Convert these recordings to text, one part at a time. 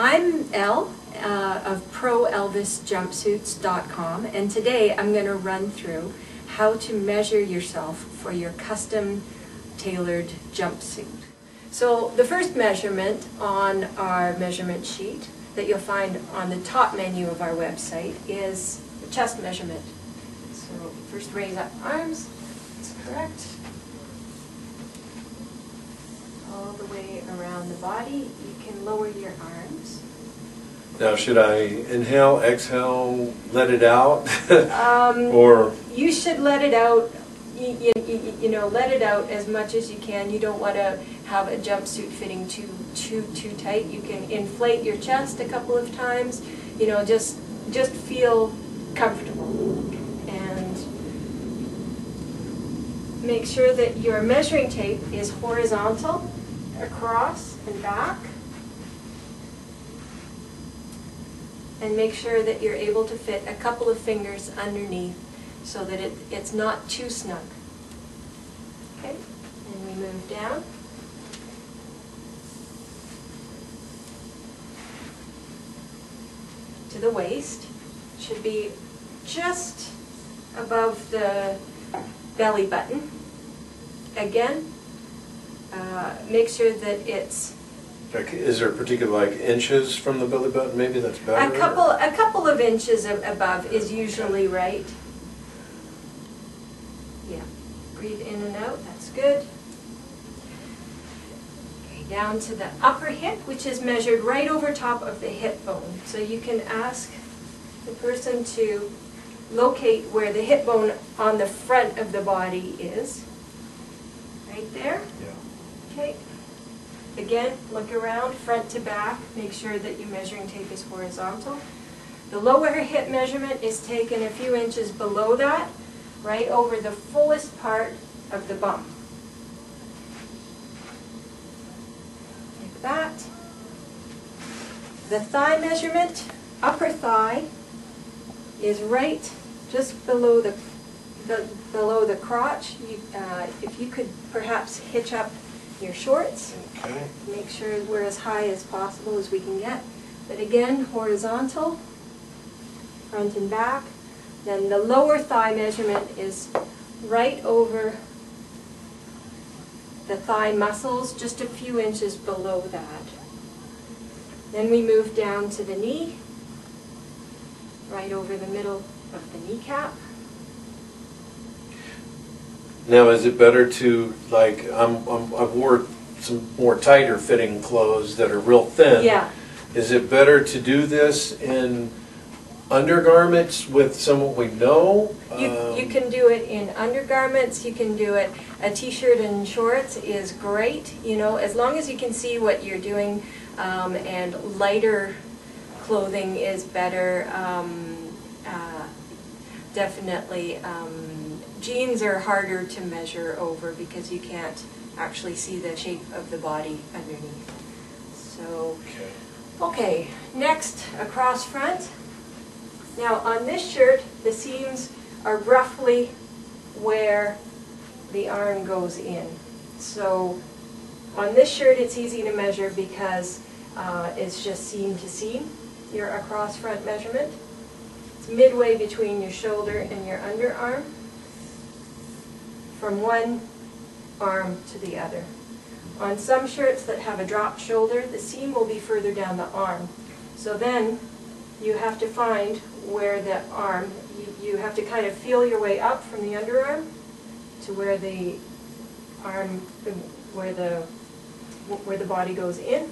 I'm Elle of ProElvisJumpsuits.com, and today I'm going to run through how to measure yourself for your custom tailored jumpsuit. So the first measurement on our measurement sheet that you'll find on the top menu of our website is the chest measurement. So first raise up arms, that's correct. All the way around the body. You can lower your arms. Now, should I inhale, exhale, let it out? Or you should let it out. You know, let it out as much as you can. You don't want to have a jumpsuit fitting too tight. You can inflate your chest a couple of times. You know, just feel comfortable, and make sure that your measuring tape is horizontal across and back, and make sure that you're able to fit a couple of fingers underneath so that it's not too snug. Okay, and we move down. To the waist. Should be just above the belly button. Again, make sure that it's... Is there a particular inches from the belly button? Maybe that's better. A couple of inches above is usually right. Yeah. Breathe in and out. That's good. Okay, down to the upper hip, which is measured right over top of the hip bone. So you can ask the person to locate where the hip bone on the front of the body is. Right there? Yeah. Okay. Again, look around, front to back. Make sure that your measuring tape is horizontal. The lower hip measurement is taken a few inches below that, right over the fullest part of the bum. Like that. The thigh measurement, upper thigh, is right just below the crotch. If you could perhaps hitch up your shorts, okay. Make sure we're as high as possible as we can get. But again, horizontal, front and back. Then the lower thigh measurement is right over the thigh muscles, just a few inches below that. Then we move down to the knee, right over the middle of the kneecap. Now, is it better to, I've wore some more tighter fitting clothes that are real thin. Yeah. Is it better to do this in undergarments with someone we know? You can do it in undergarments. You can do it. A t-shirt and shorts is great. You know, as long as you can see what you're doing, and lighter clothing is better. Definitely. Jeans are harder to measure over because you can't actually see the shape of the body underneath. So, okay, next, across front. Now on this shirt, the seams are roughly where the arm goes in. So on this shirt it's easy to measure because it's just seam to seam, your across front measurement. It's midway between your shoulder and your underarm, from one arm to the other. On some shirts that have a dropped shoulder, the seam will be further down the arm. So then you have to find where the arm, you have to kind of feel your way up from the underarm to where the arm, where the body goes in,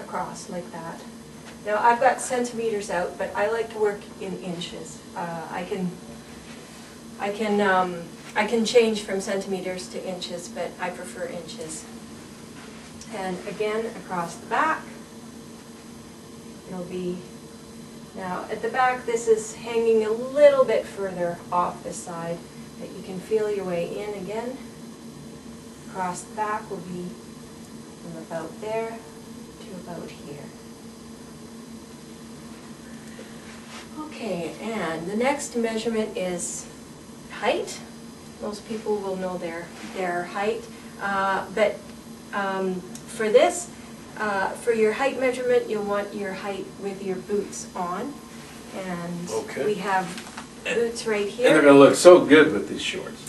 across like that. Now I've got centimeters out, but I like to work in inches. I can change from centimeters to inches, but I prefer inches. And again, across the back, it'll be, now at the back this is hanging a little bit further off the side, but you can feel your way in again. Across the back will be from about there to about here. Okay, and the next measurement is height. Most people will know their height, but for this, For your height measurement, you'll want your height with your boots on. And Okay. we have boots right And they're here. going to look so good with these shorts.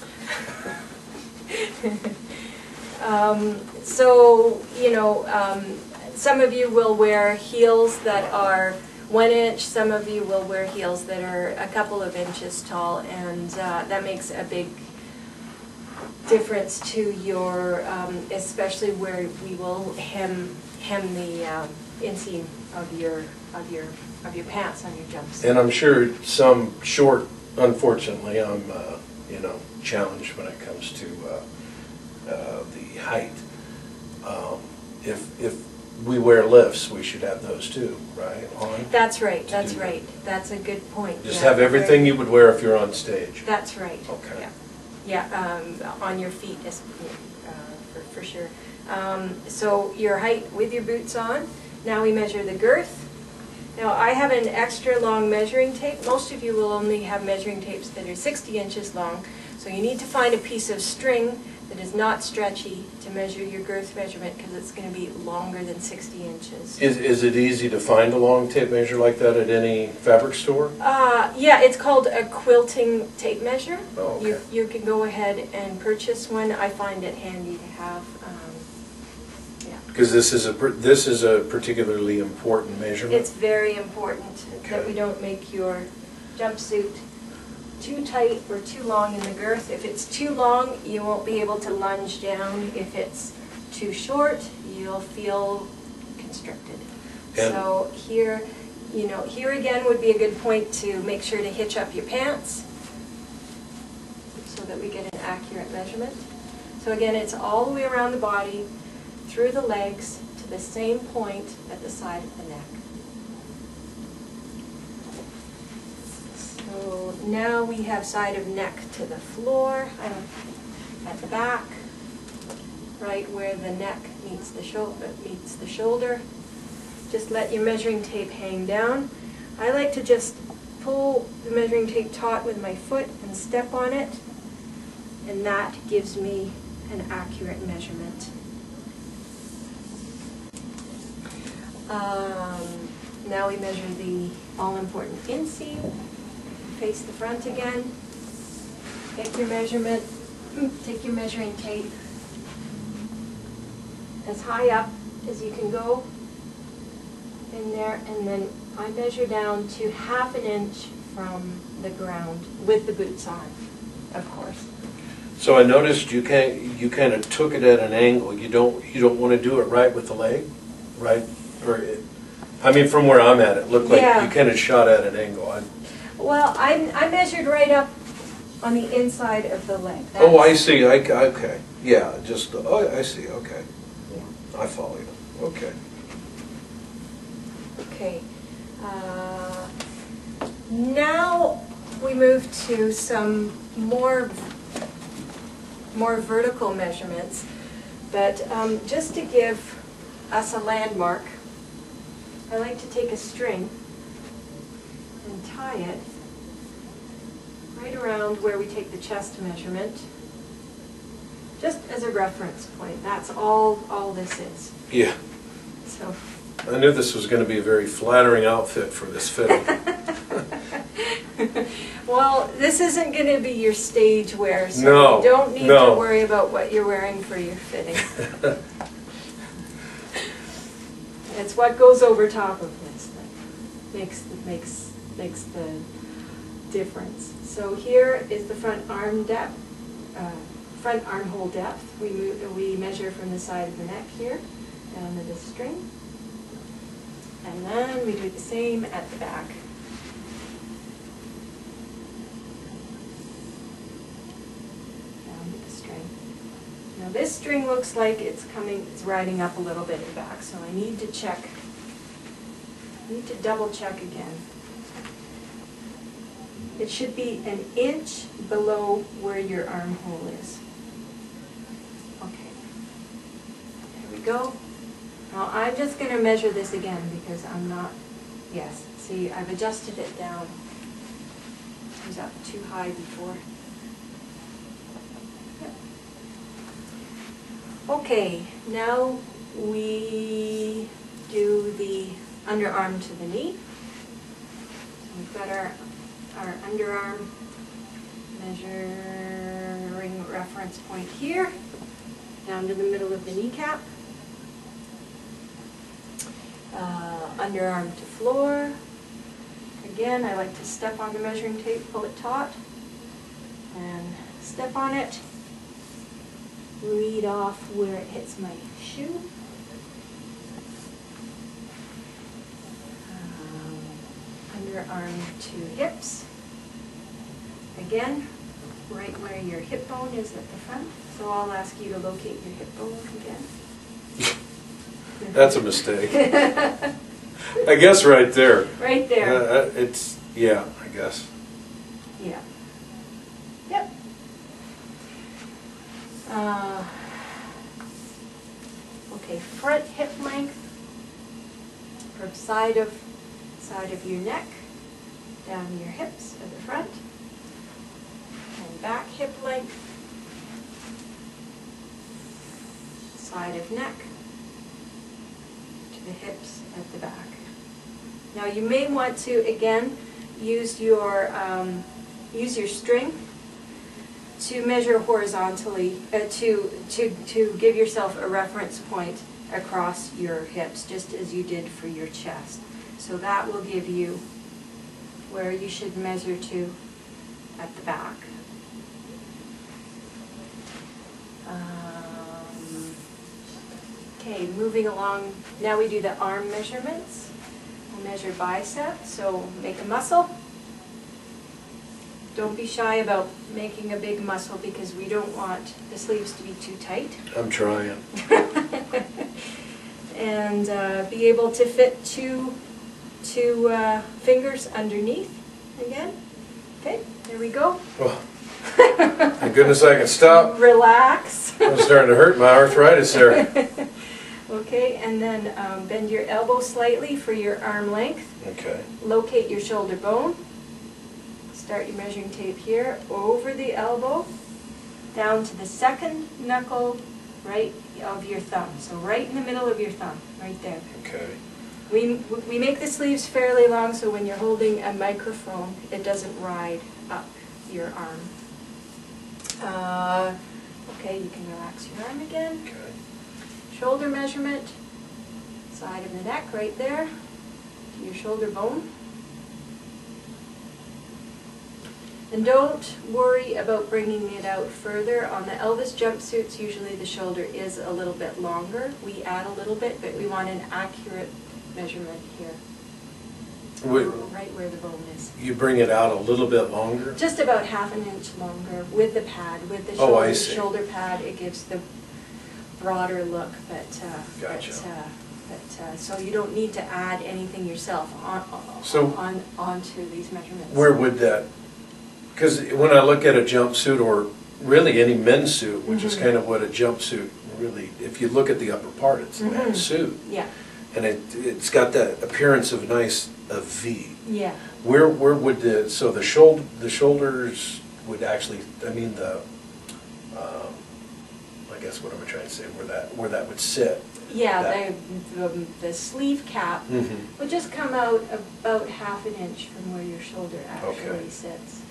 So, you know, some of you will wear heels that are 1 inch, some of you will wear heels that are a couple of inches tall, and that makes a big difference to your, especially where we will hem the inseam of your pants on your jumpsuit. And I'm sure some short, unfortunately, I'm you know, challenged when it comes to the height. If we wear lifts, we should have those too, right? On. That's right. That's right. That's a good point. Just yeah, have everything you would wear if you're on stage. That's right. Okay. Yeah. Yeah. On your feet, for sure. So your height with your boots on. Now we measure the girth. Now I have an extra long measuring tape. Most of you will only have measuring tapes that are 60 inches long. So you need to find a piece of string that is not stretchy to measure your girth measurement, because it's going to be longer than 60 inches. Is it easy to find a long tape measure like that at any fabric store? Yeah, it's called a quilting tape measure. Oh, okay. You can go ahead and purchase one. I find it handy to have. Yeah. Because this is a particularly important measurement. It's very important that we don't make your jumpsuit too tight or too long in the girth. If it's too long, you won't be able to lunge down. If it's too short, you'll feel constricted. And so here, you know, here again would be a good point to make sure to hitch up your pants so that we get an accurate measurement. So again, it's all the way around the body, through the legs, to the same point at the side of the neck. So now we have side of neck to the floor, at the back, right where the neck meets the shoulder. Just let your measuring tape hang down. I like to just pull the measuring tape taut with my foot and step on it, and that gives me an accurate measurement. Now we measure the all-important inseam. Face the front again. Take your measurement. Take your measuring tape as high up as you can go in there, and then I measure down to ½ an inch from the ground with the boots on, of course. So I noticed you kind of took it at an angle. You don't want to do it right with the leg, right? I mean, from where I'm at, it looked like you kind of shot at an angle. Well, I measured right up on the inside of the leg. Oh, I see. Okay. Yeah, just, oh, I see. Okay. Yeah. I follow you. Okay. Okay. Now we move to some more vertical measurements, but just to give us a landmark, I like to take a string and tie it right around where we take the chest measurement, just as a reference point. That's all this is. Yeah. So. I knew this was going to be a very flattering outfit for this fitting. Well, this isn't going to be your stage wear, so no, you don't need to worry about what you're wearing for your fitting. It's what goes over top of this that makes the difference. So here is the front arm depth, front armhole depth. We measure from the side of the neck here down to the string, and then we do the same at the back. Down to the string. Now this string looks like it's riding up a little bit in back, so I need to check. I need to double check again. It should be an inch below where your armhole is. Okay. There we go. Now I'm just going to measure this again because I'm not, yes, see, I've adjusted it down. It was up too high before. Yep. Okay, now we do the underarm to the knee. So we've got our underarm measuring reference point here, down to the middle of the kneecap. Underarm to floor. Again, I like to step on the measuring tape, pull it taut, and step on it, read off where it hits my shoe. Underarm to hips. Again, right where your hip bone is at the front. So I'll ask you to locate your hip bone again. That's a mistake. I guess right there. Right there. It's, yeah, I guess. Yeah. Yep. Okay, front hip length from side of your neck down your hips at the front, and back hip length, side of neck to the hips at the back. Now you may want to again use your string to measure horizontally to give yourself a reference point across your hips, just as you did for your chest. So that will give you where you should measure to at the back. Okay, moving along, now we do the arm measurements. We'll measure bicep, so make a muscle. Don't be shy about making a big muscle because we don't want the sleeves to be too tight. I'm trying. And be able to fit two fingers underneath again. Okay, there we go. Well, thank goodness I can stop. Relax. I'm starting to hurt my arthritis there. Okay, and then bend your elbow slightly for your arm length. Okay. Locate your shoulder bone. Start your measuring tape here over the elbow, down to the second knuckle right of your thumb. So right in the middle of your thumb, right there. Okay. We make the sleeves fairly long so when you're holding a microphone, it doesn't ride up your arm. Okay, you can relax your arm again. Okay. Shoulder measurement, side of the neck right there, to your shoulder bone. And don't worry about bringing it out further. On the Elvis jumpsuits, usually the shoulder is a little bit longer. We add a little bit, but we want an accurate measurement here. Right where the bone is. You bring it out a little bit longer? Just about ½ an inch longer with the pad, with the shoulder pad. It gives the broader look, but gotcha. So you don't need to add anything yourself onto these measurements. Where would that? Because when I look at a jumpsuit, or really any men's suit, which is kind of what a jumpsuit really, if you look at the upper part, it's a men's suit. Yeah. And it's got that appearance of a V. Yeah. Where would the shoulders would actually, I mean I guess what am I trying to say, where that would sit? Yeah, the sleeve cap would just come out about ½ an inch from where your shoulder actually sits.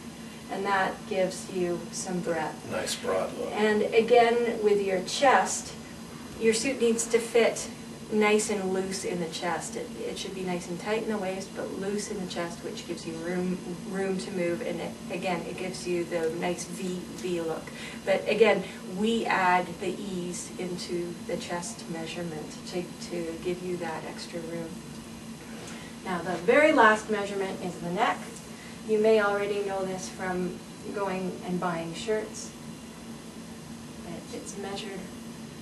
And that gives you some breadth. Nice broad look. And again, with your chest, your suit needs to fit nice and loose in the chest. It should be nice and tight in the waist, but loose in the chest, which gives you room to move. And again, it gives you the nice V look. But again, we add the ease into the chest measurement to give you that extra room. Now, the very last measurement is the neck. You may already know this from going and buying shirts, but it's measured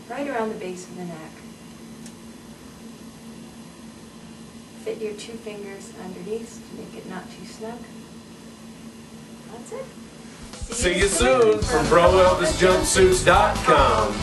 right around the base of the neck. Fit your 2 fingers underneath to make it not too snug. That's it. See you soon from ProElvisJumpsuits.com.